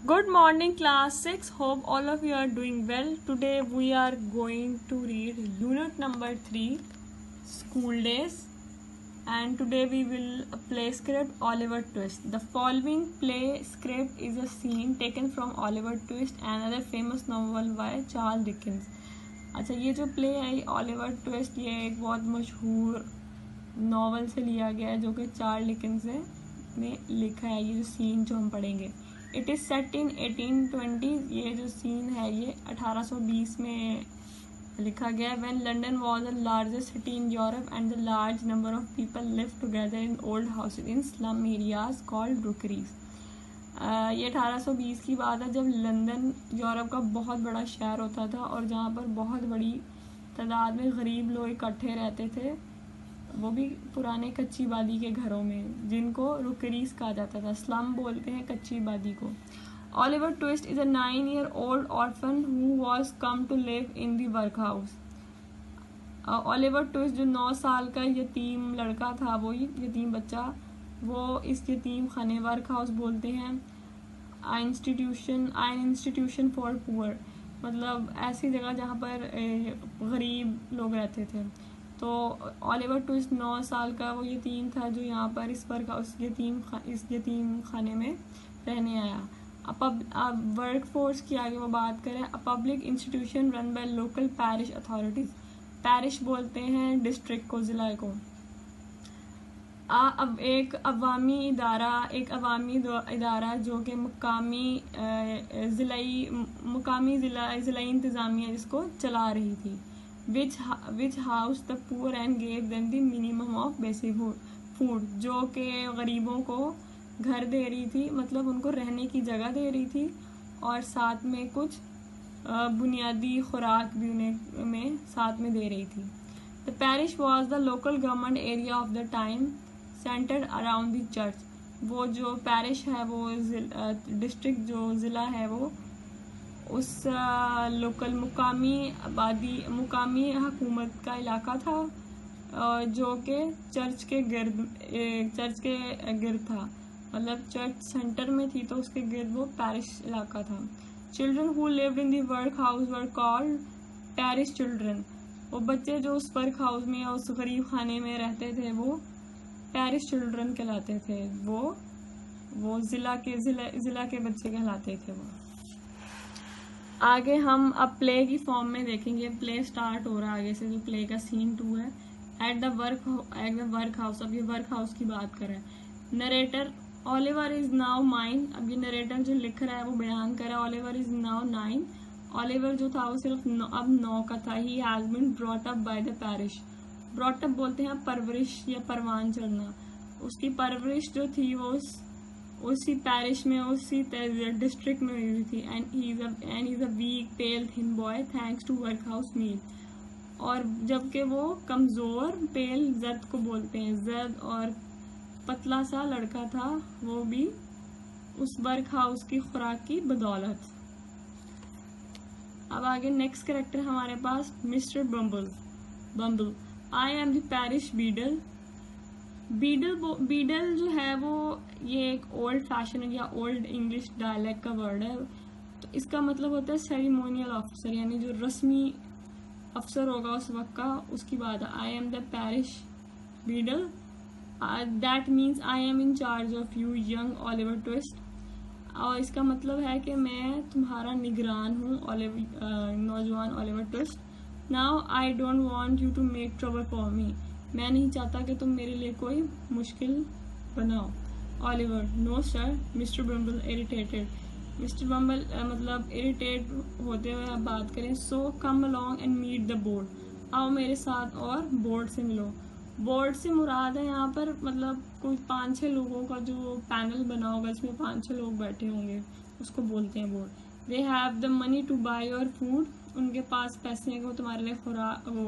Good morning class 6. Hope all of you are doing well. Today we are going to read unit number 3 school days, and today we will play script Oliver Twist. The following play script is a scene taken from Oliver Twist, another famous novel by Charles Dickens. अच्छा, ये जो play है Oliver twist ये एक बहुत मशहूर novel से लिया गया है जो कि चार्ल्स डिकेंस ने लिखा है। ये जो सीन जो हम पढ़ेंगे, इट इज़ सेट इन 1820। ये जो सीन है ये 1820 में लिखा गया है। When London was the largest city in Europe and the large number of people live together in old houses in slum areas called rookeries. ये 1820 की बात है जब लंदन यूरोप का बहुत बड़ा शहर होता था और जहाँ पर बहुत बड़ी तादाद में गरीब लोग इकट्ठे रहते थे, वो भी पुराने कच्ची बादी के घरों में, जिनको रुकरीज कहा जाता था। स्लम बोलते हैं कच्ची बादी को। Oliver Twist is a 9-year-old orphan who was come to live in the workhouse. Oliver Twist जो 9 साल का यतीम लड़का था, वो यतीम बच्चा, वो इस यतीम खाने, वर्क हाउस बोलते हैं इंस्टीट्यूशन फॉर पुअर, मतलब ऐसी जगह जहाँ पर गरीब लोग रहते थे। तो ऑलिवर ट्विस्ट 9 साल का वो यतीम था जो यहाँ पर इस यतीम खाने में रहने आया। अब वर्क फोर्स की आगे वो बात करें, a public institution run by local parish authorities. Parish बोलते हैं डिस्ट्रिक्ट को, ज़िला को। अब एक अवामी इदारा जो कि मुकामी ज़िलाई इंतज़ामिया जिसको चला रही थी। which housed the poor and gave them the minimum of basic food, जो कि गरीबों को घर दे रही थी, मतलब उनको रहने की जगह दे रही थी और साथ में कुछ बुनियादी खुराक भी उन्हें में साथ में दे रही थी। The parish was the local government area of the time, centered around the church। वो जो पैरिश है, वो डिस्ट्रिक्ट जो ज़िला है, वो उस लोकल मुकामी हुकूमत का इलाका था जो कि चर्च के गिर्द था, मतलब चर्च सेंटर में थी तो उसके गिर्द वो पैरिश इलाका था। Children who lived in the work house were called parish children. वो बच्चे जो उस वर्क हाउस में या उस गरीब खाने में रहते थे वो पैरिश चिल्ड्रन कहलाते थे। वो ज़िला के बच्चे कहलाते थे। वो आगे हम अब प्ले की फॉर्म में देखेंगे। प्ले स्टार्ट हो रहा है आगे से, जो प्ले का सीन 2 है। At the work house. अब ये वर्क हाउस की बात करें। Narrator, Oliver is now 9। अब ये नरेटर जो लिख रहा है वो बयान कर रहा है, ऑलिवर इज नाउ 9। ऑलिवर जो था वो सिर्फ अब 9 का था। He has been brought up by the parish. Brought up बोलते हैं परवरिश या परवान चढ़ना। उसकी परवरिश जो थी वो उसी पैरिश में, उसी डिस्ट्रिक्ट में हुई थी। And he is a weak pale thin boy thanks to workhouse meal. और जबकि वो कमज़ोर, पेल जद को बोलते हैं, जद और पतला सा लड़का था, वो भी उस वर्क हाउस की खुराक की बदौलत। अब आगे नेक्स्ट कैरेक्टर हमारे पास mister Bumble. I am the parish beadle. Beadle जो है वो ये एक ओल्ड फैशन या ओल्ड इंग्लिश डायलेक्ट का वर्ड है। तो इसका मतलब होता है सेरेमोनियल ऑफिसर, यानी जो रस्मी अफसर होगा उस वक्त का, उसकी बात है। आई am the parish beetle, that means I am in charge of you young Oliver twist. और इसका मतलब है कि मैं तुम्हारा निगरान हूँ नौजवान Oliver Twist. Now I don't want you to make trouble for me. मैं नहीं चाहता कि तुम मेरे लिए कोई मुश्किल बनाओ। Oliver, no sir. Mister Bumble irritated. Mister Bumble मतलब इरिटेट होते हुए आप बात करें। So come along and meet the board. आओ मेरे साथ और बोर्ड से मिलो। बोर्ड से मुराद है यहाँ पर मतलब कोई 5-6 लोगों का जो पैनल बना होगा, इसमें 5-6 लोग बैठे होंगे, उसको बोलते हैं board. They have the money to buy your food. उनके पास पैसे हैं कि वो तुम्हारे लिए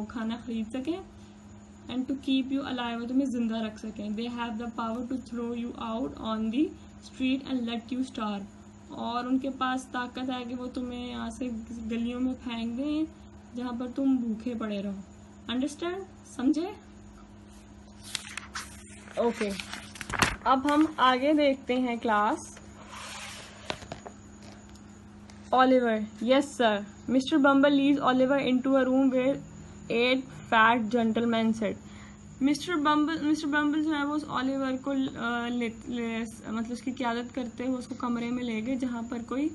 खाना खरीद सकें। And to keep you alive, तुम्हें जिंदा रख सकें। They have the power to throw you out on the street and let you starve. और उनके पास ताकत है कि वो तुम्हें यहाँ से गलियों में फेंक दें जहाँ पर तुम भूखे पड़े रहो। अंडरस्टैंड, समझे? ओके, अब हम आगे देखते हैं class. Oliver, yes sir. Mr. Bumble leads Oliver into a room where 8 fat gentlemen sit. Mister बम्बल जो है वो उस ऑलिवर को मतलब उसकी क़यादत करते हुए उसको कमरे में ले गए जहाँ पर कोई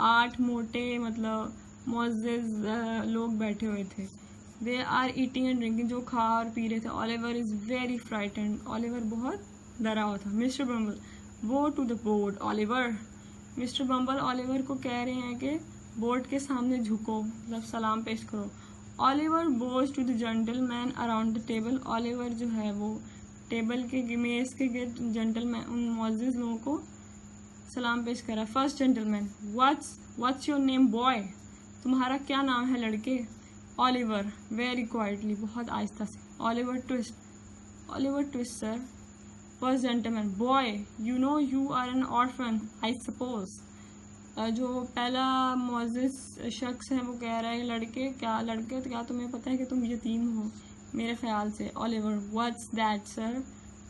8 मोटे मतलब मुअज़्ज़िज़ लोग बैठे हुए थे. They are eating and drinking, जो खा और पी रहे थे. Oliver is very frightened, Oliver बहुत डरा हुआ था. Mister Bumble, bow to the board Oliver. Mister Bumble Oliver को कह रहे हैं कि बोर्ड के सामने झुको, मतलब सलाम पेश करो. Oliver bows to the gentleman around the table. Oliver जो है वो टेबल के मेज के गिर्द जेंटलमैन उन मुअज़्ज़िज़ लोगों को सलाम पेश करा. First gentleman, what's your name boy, तुम्हारा क्या नाम है लड़के. ऑलिवर वेरी क्वाइटली, बहुत आहिस्ता से. Oliver Twist sir. First gentleman, boy you know you are an orphan I suppose. जो पहला मुअज़्ज़िज़ शख्स है वो कह रहा है लड़के तो क्या तुम्हें पता है कि तुम यतीम हो मेरे ख्याल से. ऑलिवर, व्हाट्स दैट सर,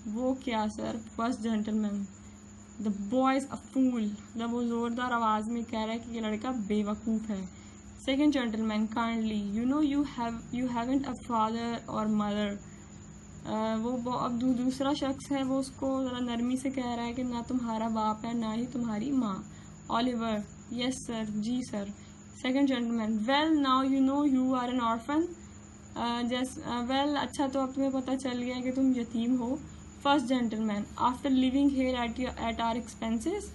वो क्या sir. First gentleman, the boy is a fool. जब वो ज़ोरदार आवाज़ में कह रहा है कि ये लड़का बेवकूफ़ है. Second gentleman, kindly you know you haven't a father और मदर. वो अब दूसरा शख्स है वो उसको ज़रा नरमी से कह रहा है कि ना तुम्हारा बाप है ना ही तुम्हारी माँ. ऑलिवर, यस सर, जी sir. Second gentleman, well now you know you are an orphan. Well अच्छा तो अब तुम्हें पता चल गया है कि तुम यतीम हो. First gentleman, after living here at our expenses.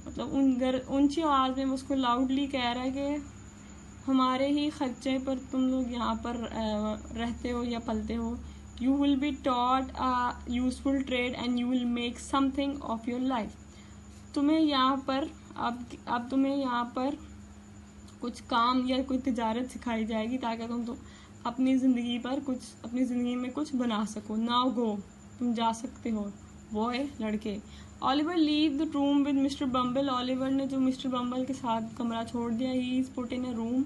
मतलब ऊंची आवाज़ में उसको लाउडली कह रहा है कि हमारे ही खर्चे पर तुम लोग यहाँ पर रहते हो या पलते हो. You will be taught a useful trade and you will make something of your life. तुम्हें यहाँ पर अब तुम्हें यहाँ पर कुछ काम या कोई तिजारत सिखाई जाएगी ताकि तुम अपनी ज़िंदगी में कुछ बना सको. नाउ गो, तुम जा सकते हो. बॉय लड़के. Oliver leave the room with mister Bumble. Oliver ने जो मिस्टर बम्बल के साथ कमरा छोड़ दिया. He is put in a room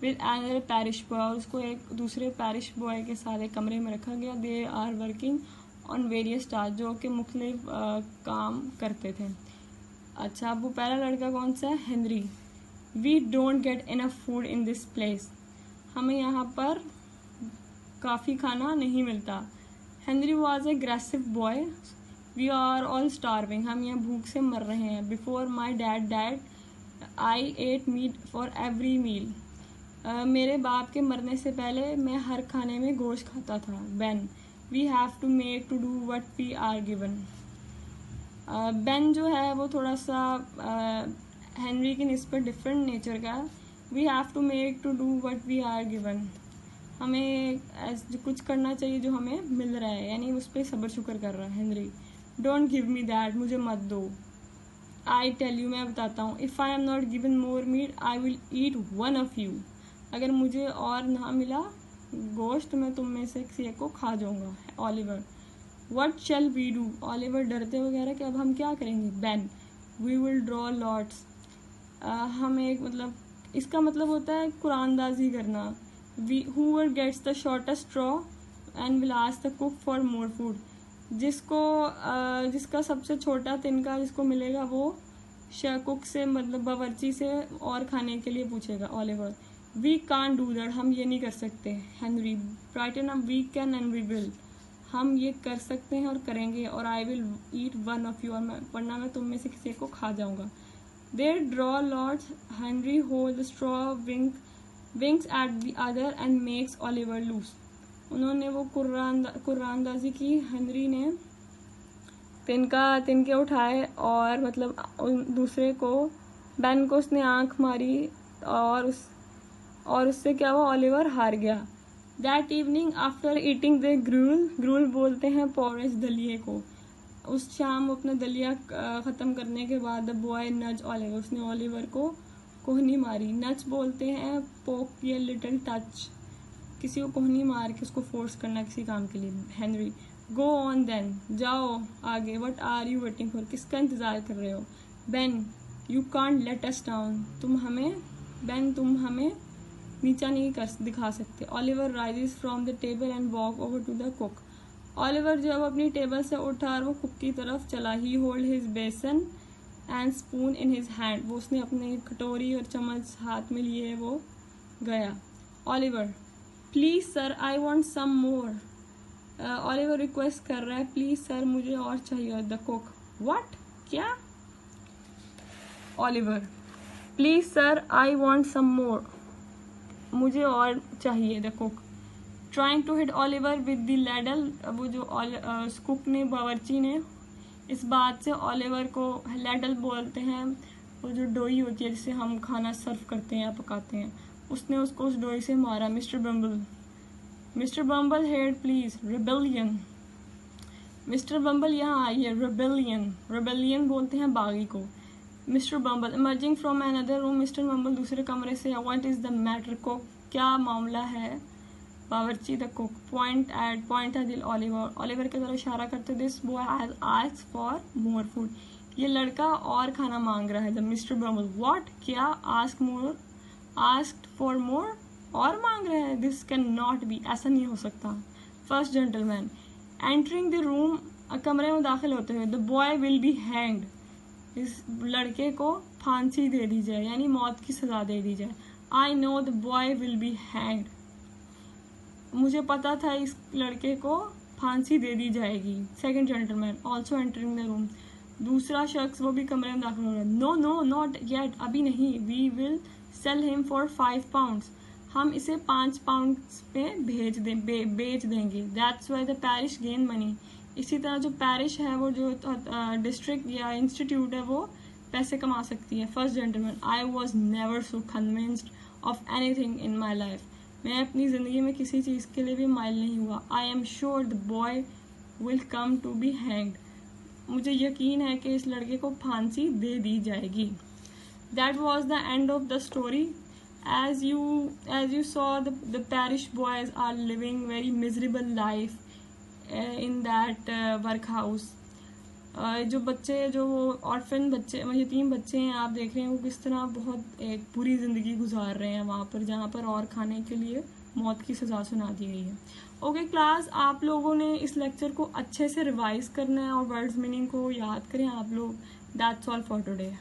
with another parish boy. उसको एक दूसरे पैरिश बॉय के साथ एक कमरे में रखा गया. They are working on various task, जो कि मुख्तलिफ काम करते थे. अच्छा, अब वो पहला लड़का कौन सा है. Henry. We don't get enough food in this place. हमें यहाँ पर काफ़ी खाना नहीं मिलता. Henry was aggressive boy. We are all starving. हम यहाँ भूख से मर रहे हैं. Before my dad dad I ate meat for every meal. मेरे बाप के मरने से पहले मैं हर खाने में गोश्त खाता था. Ben, we have to make to do what we are given. Ben जो है वो थोड़ा सा हेनरी की निस्बत डिफरेंट नेचर का. We have to make to do what we are given. हमें कुछ करना चाहिए जो हमें मिल रहा है, यानी उस पर सब्र शुक्र कर रहा है Henry. Don't give me that, मुझे मत दो. आई टेल यू, मैं बताता हूँ. If I am not given more meat I will eat one of you. अगर मुझे और ना मिला गोश्त मैं तुम में से किसी एक को खा जाऊँगा. Oliver, what shall we do. Oliver डरते वगैरह कि अब हम क्या करेंगे. Ben, we will draw lots. हम एक मतलब इसका मतलब होता है कुरानदाजी करना. whoever gets the shortest straw and will ask the cook for more food. जिसका सबसे छोटा तिनका जिसको मिलेगा वो कुक से मतलब बावर्ची से और खाने के लिए पूछेगा. Oliver, we can't do that. हम ये नहीं कर सकते. Henry, brighten up, we can and we will. हम ये कर सकते हैं और करेंगे. और I will eat one of you, और वरना मैं तुम में से किसी को खा जाऊंगा. They draw lots. Henry hold the straw wings at the other end makes Oliver lose. उन्होंने वो कुरानदाजी की. हेनरी ने तिनके उठाए और मतलब दूसरे को बेन को उसने आंख मारी और उससे क्या हुआ, ऑलिवर हार गया. That evening after eating the gruel बोलते हैं पोरेज दलिए को. उस शाम अपना दलिया ख़त्म करने के बाद द बॉय नज ऑलिवर, उसने ऑलिवर को कोहनी मारी. नच बोलते हैं पोक या लिटिल टच, किसी को कोहनी मार के उसको फोर्स करना किसी काम के लिए. हेनरी, गो ऑन देन, जाओ आगे. What are you waiting for, किसका इंतज़ार कर रहे हो. Ben, you can't let us down, तुम हमें नीचा नहीं दिखा सकते. Oliver rises from the table and walk over to the cook. Oliver जब अपनी टेबल से उठा और वो कुक की तरफ चला. ही होल्ड हिज बेसन and spoon in his hand, वो उसने अपने कटोरी और चम्मच हाथ में लिए वो गया. Oliver, please sir I want some more. Oliver request कर रहा है, प्लीज सर मुझे और चाहिए. द कुक, व्हाट, क्या? Oliver, please sir I want some more, मुझे और चाहिए. The cook, trying to hit Oliver with the ladle, वो जो कुक ने, बावर्ची ने, इस बात से ऑलिवर को, लैडल बोलते हैं वो जो डोई होती है जिससे हम खाना सर्व करते हैं या पकाते हैं, उसने उसको उस डोई से मारा. Mister Bumble head please. Rebellion, mister Bumble यहाँ आइए. रिबेलियन बोलते हैं बागी को. Mister Bumble emerging from another room, mister Bumble दूसरे कमरे से. What is the matter? Cook, क्या मामला है? बावर्ची. द कुक, पॉइंट एट दिल ऑलिवर की तरफ इशारा करते. This boy has asked for more food, ये लड़का और खाना मांग रहा है. द मिस्टर बम्बल, व्हाट, क्या? आस्क्ड फॉर मोर, और मांग रहे हैं. दिस कैन नॉट बी, ऐसा नहीं हो सकता. First gentleman entering the room, कमरे में दाखिल होते हुए. The boy will be hanged, इस लड़के को फांसी दे दी जाए, यानी मौत की सजा दे दी जाए. I know the boy will be hanged, मुझे पता था इस लड़के को फांसी दे दी जाएगी. Second gentleman also entering the room, दूसरा शख्स वो भी कमरे में दाखिल हो रहा है. नो नॉट येट, अभी नहीं. We will sell him for 5 pounds, हम इसे 5 पाउंड पे बेच देंगे. That's why the parish gain money, इसी तरह जो पैरिश है, वो जो डिस्ट्रिक्ट या इंस्टीट्यूट है, वो पैसे कमा सकती है. First gentleman, I was never so convinced of anything in my life, मैं अपनी ज़िंदगी में किसी चीज़ के लिए भी माइल नहीं हुआ. I am sure the boy will come to be hanged, मुझे यकीन है कि इस लड़के को फांसी दे दी जाएगी. That was the end of the story. As you saw, the parish boys are living very miserable life in that workhouse. जो बच्चे, जो ऑर्फन बच्चे, यतीम बच्चे हैं, आप देख रहे हैं वो किस तरह बहुत एक बुरी ज़िंदगी गुजार रहे हैं वहाँ पर, जहाँ पर और खाने के लिए मौत की सज़ा सुना दी गई है. ओके क्लास, आप लोगों ने इस लेक्चर को अच्छे से रिवाइज करना है और वर्ड्स मीनिंग को याद करें आप लोग. That's all for today.